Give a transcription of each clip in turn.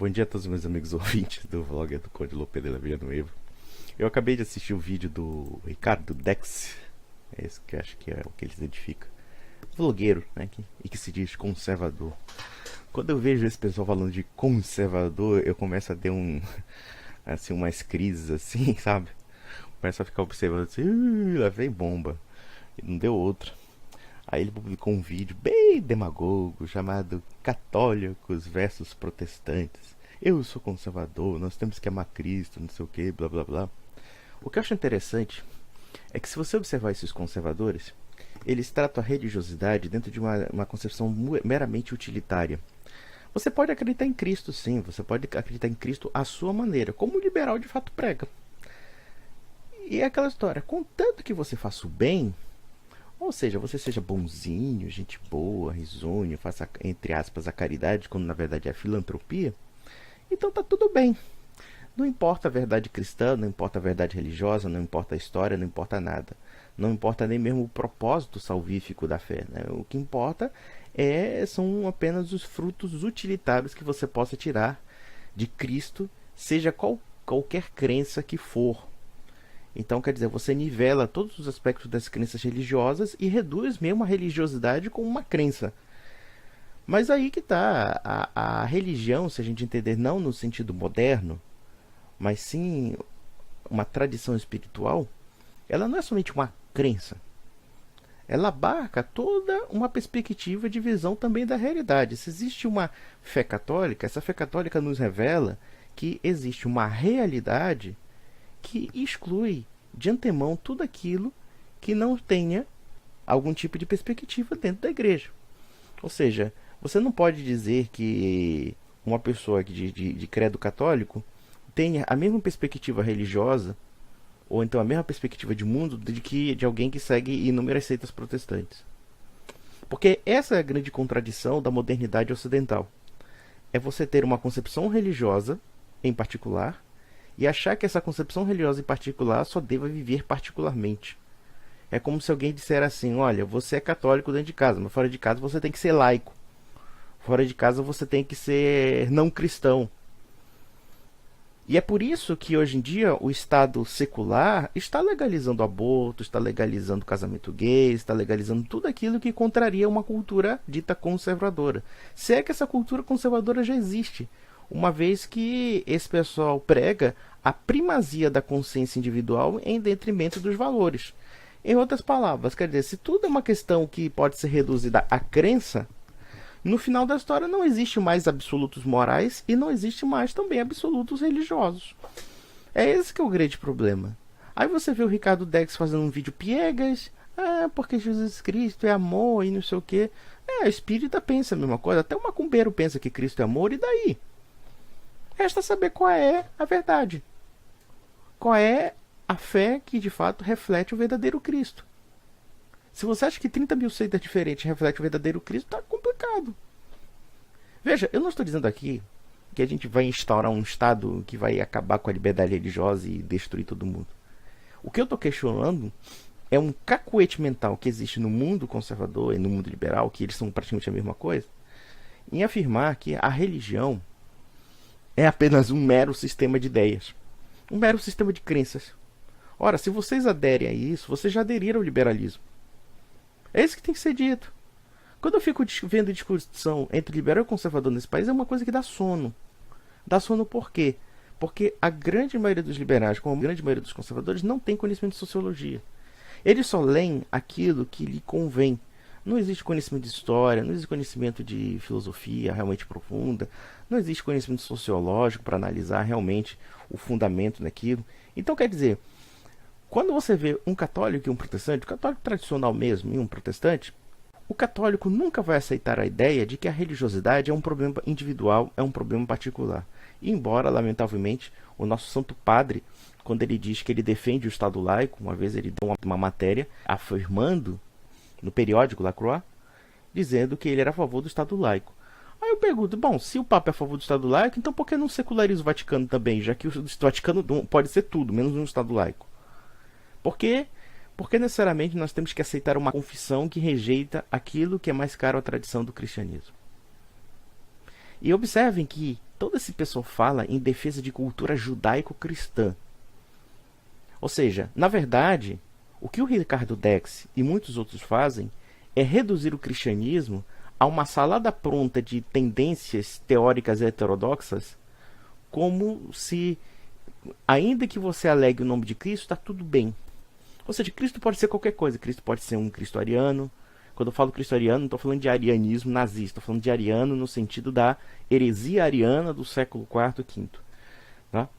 Bom dia a todos os meus amigos ouvintes do vlog do Conde Lopes de la Villanueva. Eu acabei de assistir o vídeo do Ricardo Dex, esse que acho que é o que ele se identifica, vlogueiro, né, e que se diz conservador. Quando eu vejo esse pessoal falando de conservador, eu começo a ter assim, umas crises assim, sabe? Começo a ficar observando assim, lá vem bomba, e não deu outra. Aí ele publicou um vídeo bem demagogo chamado Católicos versus Protestantes. Eu sou conservador, nós temos que amar Cristo, não sei o que, blá blá blá. O que eu acho interessante é que se você observar esses conservadores, eles tratam a religiosidade dentro de uma concepção meramente utilitária. Você pode acreditar em Cristo, sim, você pode acreditar em Cristo à sua maneira, como o liberal de fato prega. E é aquela história, contanto que você faça o bem, ou seja, você seja bonzinho, gente boa, risonho, faça, entre aspas, a caridade, quando na verdade é a filantropia, então tá tudo bem. Não importa a verdade cristã, não importa a verdade religiosa, não importa a história, não importa nada. Não importa nem mesmo o propósito salvífico da fé, né? O que importa são apenas os frutos utilitários que você possa tirar de Cristo, seja qualquer crença que for. Então, quer dizer, você nivela todos os aspectos das crenças religiosas e reduz mesmo a religiosidade como uma crença. Mas aí que está, a religião, se a gente entender não no sentido moderno, mas sim uma tradição espiritual, ela não é somente uma crença. Ela abarca toda uma perspectiva de visão também da realidade. Se existe uma fé católica, essa fé católica nos revela que existe uma realidade que exclui de antemão tudo aquilo que não tenha algum tipo de perspectiva dentro da igreja. Ou seja, você não pode dizer que uma pessoa de credo católico tenha a mesma perspectiva religiosa ou então a mesma perspectiva de mundo de alguém que segue inúmeras seitas protestantes. Porque essa é a grande contradição da modernidade ocidental. É você ter uma concepção religiosa em particular e achar que essa concepção religiosa em particular só deva viver particularmente. É como se alguém dissesse assim, olha, você é católico dentro de casa, mas fora de casa você tem que ser laico. Fora de casa você tem que ser não cristão. E é por isso que hoje em dia o Estado secular está legalizando aborto, está legalizando casamento gay, está legalizando tudo aquilo que contraria uma cultura dita conservadora. Se é que essa cultura conservadora já existe, uma vez que esse pessoal prega a primazia da consciência individual em detrimento dos valores. Em outras palavras, quer dizer, se tudo é uma questão que pode ser reduzida à crença, no final da história não existe mais absolutos morais e não existe mais também absolutos religiosos. É esse que é o grande problema. Aí você vê o Ricardo Dex fazendo um vídeo piegas, porque Jesus Cristo é amor e não sei o que. A espírita pensa a mesma coisa, até o macumbeiro pensa que Cristo é amor, e daí? Resta saber qual é a verdade. Qual é a fé que de fato reflete o verdadeiro Cristo. Se você acha que 30 mil seitas diferentes refletem o verdadeiro Cristo, está complicado. Veja, eu não estou dizendo aqui que a gente vai instaurar um Estado que vai acabar com a liberdade religiosa e destruir todo mundo. O que eu estou questionando é um cacuete mental que existe no mundo conservador e no mundo liberal, que eles são praticamente a mesma coisa, em afirmar que a religião é apenas um mero sistema de ideias, um mero sistema de crenças. Ora, se vocês aderem a isso, vocês já aderiram ao liberalismo. É isso que tem que ser dito. Quando eu fico vendo discussão entre liberal e conservador nesse país, é uma coisa que dá sono. Dá sono por quê? Porque a grande maioria dos liberais, como a grande maioria dos conservadores, não tem conhecimento de sociologia. Eles só leem aquilo que lhe convém. Não existe conhecimento de história, não existe conhecimento de filosofia realmente profunda, não existe conhecimento sociológico para analisar realmente o fundamento daquilo. Então, quer dizer, quando você vê um católico e um protestante, o católico tradicional mesmo e um protestante, o católico nunca vai aceitar a ideia de que a religiosidade é um problema individual, é um problema particular. E embora, lamentavelmente, o nosso Santo Padre, quando ele diz que ele defende o Estado laico, uma vez ele deu uma matéria afirmando no periódico La Croix, dizendo que ele era a favor do Estado laico. Aí eu pergunto, bom, se o Papa é a favor do Estado laico, então por que não seculariza o Vaticano também, já que o Vaticano pode ser tudo, menos um Estado laico? Por quê? Porque necessariamente nós temos que aceitar uma confissão que rejeita aquilo que é mais caro à tradição do cristianismo. E observem que todo esse pessoal fala em defesa de cultura judaico-cristã. Ou seja, na verdade, o que o Ricardo Dex e muitos outros fazem é reduzir o cristianismo a uma salada pronta de tendências teóricas heterodoxas, como se, ainda que você alegue o nome de Cristo, está tudo bem. Ou seja, Cristo pode ser qualquer coisa. Cristo pode ser um cristo ariano. Quando eu falo cristo ariano, não estou falando de arianismo nazista. Estou falando de ariano no sentido da heresia ariana do século IV e V. Tá?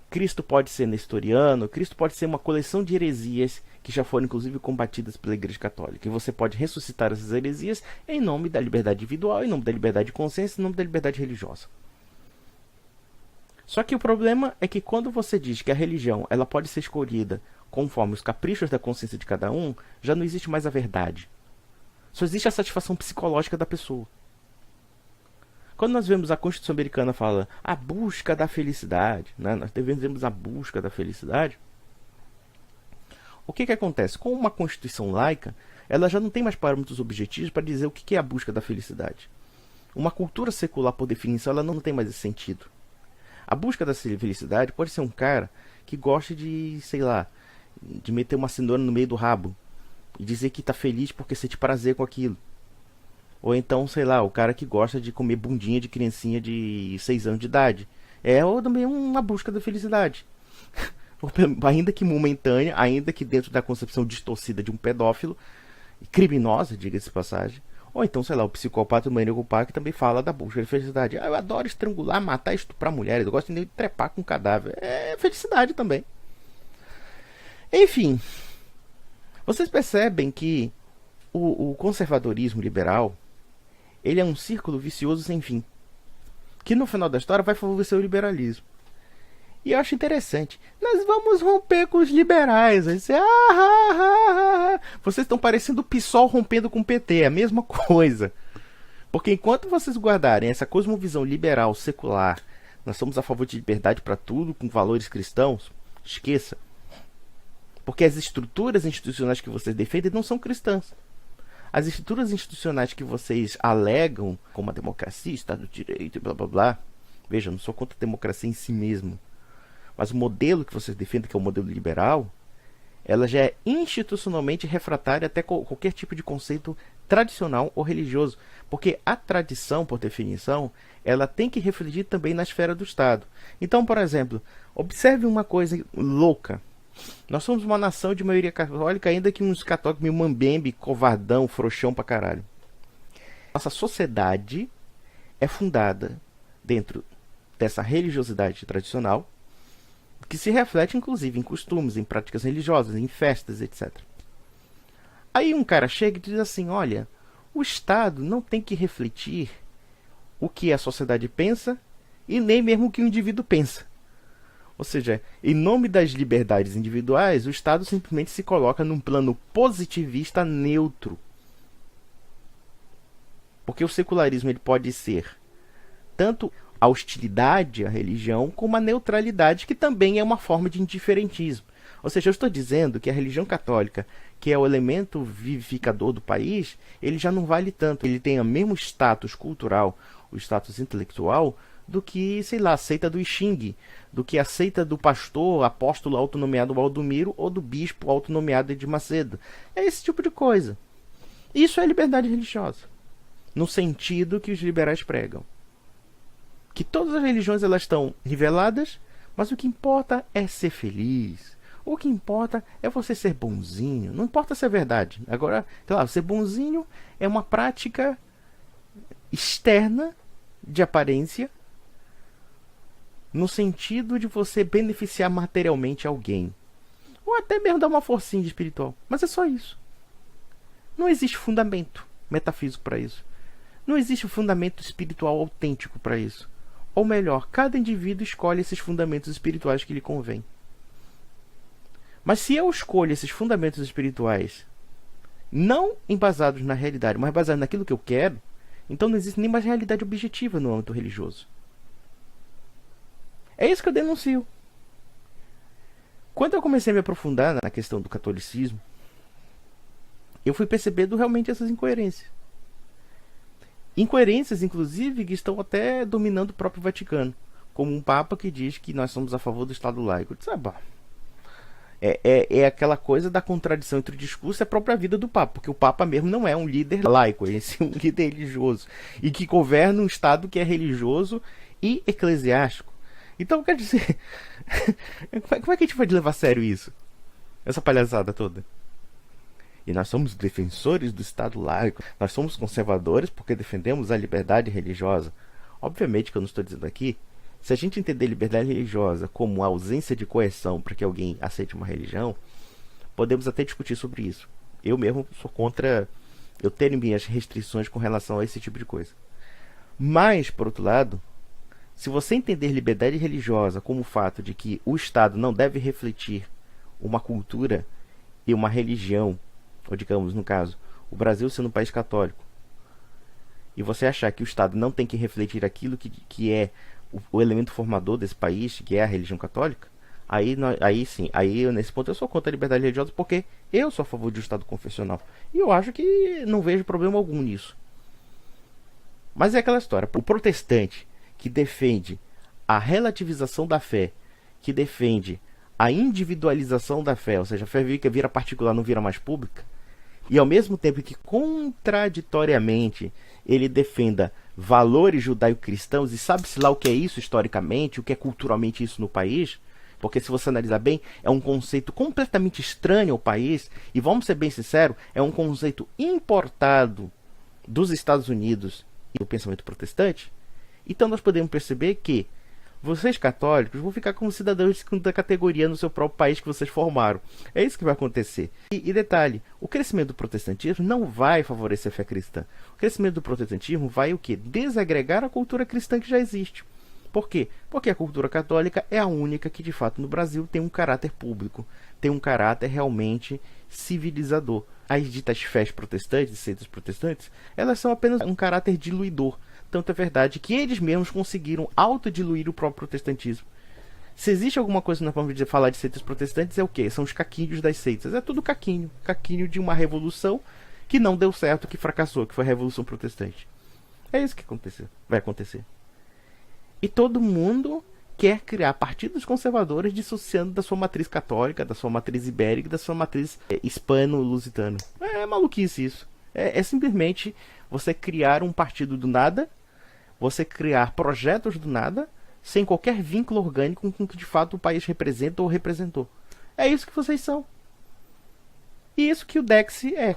Cristo pode ser nestoriano. Cristo pode ser uma coleção de heresias que já foram inclusive combatidas pela Igreja Católica. E você pode ressuscitar essas heresias em nome da liberdade individual, em nome da liberdade de consciência, em nome da liberdade religiosa. Só que o problema é que quando você diz que a religião ela pode ser escolhida conforme os caprichos da consciência de cada um, já não existe mais a verdade. Só existe a satisfação psicológica da pessoa. Quando nós vemos a Constituição Americana fala a busca da felicidade, né? Nós devemos a busca da felicidade. O que acontece? Com uma Constituição laica, ela já não tem mais parâmetros objetivos para dizer o que é a busca da felicidade. Uma cultura secular, por definição, ela não tem mais esse sentido. A busca da felicidade pode ser um cara que gosta de, sei lá, de meter uma cenoura no meio do rabo e dizer que está feliz porque sente prazer com aquilo. Ou então, sei lá, o cara que gosta de comer bundinha de criancinha de 6 anos de idade. Ou também uma busca da felicidade. Ainda que momentânea, ainda que dentro da concepção distorcida de um pedófilo, criminosa, diga-se de passagem. Ou então, sei lá, o psicopata, o maníaco que também fala da busca da felicidade. Eu adoro estrangular, matar, estuprar mulheres. Eu gosto de trepar com cadáver. É felicidade também. Enfim, vocês percebem que o conservadorismo liberal ele é um círculo vicioso sem fim, que no final da história vai favorecer o liberalismo. E eu acho interessante. Nós vamos romper com os liberais. Aí você, vocês estão parecendo o PSOL rompendo com o PT. É a mesma coisa. Porque enquanto vocês guardarem essa cosmovisão liberal, secular, nós somos a favor de liberdade para tudo, com valores cristãos, esqueça. Porque as estruturas institucionais que vocês defendem não são cristãs. As estruturas institucionais que vocês alegam, como a democracia, Estado de Direito e blá blá blá. Veja, eu não sou contra a democracia em si mesmo. Mas o modelo que vocês defendem, que é o modelo liberal, ela já é institucionalmente refratária até qualquer tipo de conceito tradicional ou religioso. Porque a tradição, por definição, ela tem que refletir também na esfera do Estado. Então, por exemplo, observe uma coisa louca. Nós somos uma nação de maioria católica, ainda que uns católicos meio mambembe, covardão, frouxão pra caralho. Nossa sociedade é fundada dentro dessa religiosidade tradicional, que se reflete inclusive em costumes, em práticas religiosas, em festas, etc. Aí um cara chega e diz assim, olha, o Estado não tem que refletir o que a sociedade pensa e nem mesmo o que o indivíduo pensa. Ou seja, em nome das liberdades individuais, o Estado simplesmente se coloca num plano positivista neutro. Porque o secularismo ele pode ser tanto a hostilidade à religião como a neutralidade, que também é uma forma de indiferentismo. Ou seja, eu estou dizendo que a religião católica, que é o elemento vivificador do país, ele já não vale tanto. Ele tem o mesmo status cultural, o status intelectual, do que, sei lá, a seita do Xing, do que a seita do pastor, apóstolo autonomeado Baldomiro ou do bispo autonomeado Edir Macedo. É esse tipo de coisa. Isso é liberdade religiosa, no sentido que os liberais pregam. Que todas as religiões elas estão niveladas, mas o que importa é ser feliz. O que importa é você ser bonzinho. Não importa se é verdade. Agora, claro, ser bonzinho é uma prática externa de aparência, no sentido de você beneficiar materialmente alguém. Ou até mesmo dar uma forcinha espiritual. Mas é só isso. Não existe fundamento metafísico para isso. Não existe fundamento espiritual autêntico para isso. Ou melhor, cada indivíduo escolhe esses fundamentos espirituais que lhe convém. Mas se eu escolho esses fundamentos espirituais não embasados na realidade, mas baseados naquilo que eu quero, então não existe nem mais realidade objetiva no âmbito religioso. É isso que eu denuncio. Quando eu comecei a me aprofundar na questão do catolicismo, eu fui percebendo realmente essas incoerências. Incoerências, inclusive, que estão até dominando o próprio Vaticano. Como um Papa que diz que nós somos a favor do Estado laico. Sabe, é aquela coisa da contradição entre o discurso e a própria vida do Papa. Porque o Papa mesmo não é um líder laico, é sim um líder religioso. E que governa um Estado que é religioso e eclesiástico. Então, quer dizer, como é que a gente pode levar a sério isso? Essa palhaçada toda. E nós somos defensores do Estado laico. Nós somos conservadores porque defendemos a liberdade religiosa. Obviamente que eu não estou dizendo aqui. Se a gente entender liberdade religiosa como a ausência de coerção para que alguém aceite uma religião, podemos até discutir sobre isso. Eu mesmo sou contra eu ter minhas restrições com relação a esse tipo de coisa. Mas, por outro lado, se você entender liberdade religiosa como o fato de que o Estado não deve refletir uma cultura e uma religião, ou digamos, no caso, o Brasil sendo um país católico, e você achar que o Estado não tem que refletir aquilo que é o elemento formador desse país, que é a religião católica, aí sim, nesse ponto eu sou contra a liberdade religiosa porque eu sou a favor de um Estado confessional. E eu acho que não vejo problema algum nisso. Mas é aquela história, o protestante que defende a relativização da fé, que defende a individualização da fé, ou seja, a fé vira particular, não vira mais pública, e ao mesmo tempo que contraditoriamente ele defenda valores judaico-cristãos, e sabe-se lá o que é isso historicamente, o que é culturalmente isso no país, porque se você analisar bem, é um conceito completamente estranho ao país, e vamos ser bem sinceros, é um conceito importado dos Estados Unidos e do pensamento protestante. Então nós podemos perceber que vocês católicos vão ficar como cidadãos de segunda categoria no seu próprio país que vocês formaram. É isso que vai acontecer. E detalhe, o crescimento do protestantismo não vai favorecer a fé cristã. O crescimento do protestantismo vai o quê? Desagregar a cultura cristã que já existe. Por quê? Porque a cultura católica é a única que, de fato, no Brasil tem um caráter público, tem um caráter realmente civilizador. As ditas fés protestantes, seitas protestantes, elas são apenas um caráter diluidor. Tanto é verdade que eles mesmos conseguiram autodiluir o próprio protestantismo. Se existe alguma coisa na forma de falar de seitas protestantes, é o quê? São os caquinhos das seitas. É tudo caquinho. Caquinho de uma revolução que não deu certo, que fracassou, que foi a Revolução Protestante. É isso que aconteceu, vai acontecer. E todo mundo quer criar partidos conservadores dissociando da sua matriz católica, da sua matriz ibérica, da sua matriz hispano-lusitana. É maluquice isso. É simplesmente você criar um partido do nada, você criar projetos do nada, sem qualquer vínculo orgânico com o que de fato o país representa ou representou. É isso que vocês são. E isso que o Dex é.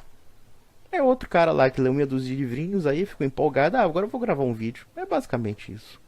É outro cara lá que leu meia dúzia de livrinhos aí, ficou empolgado. Agora eu vou gravar um vídeo. É basicamente isso.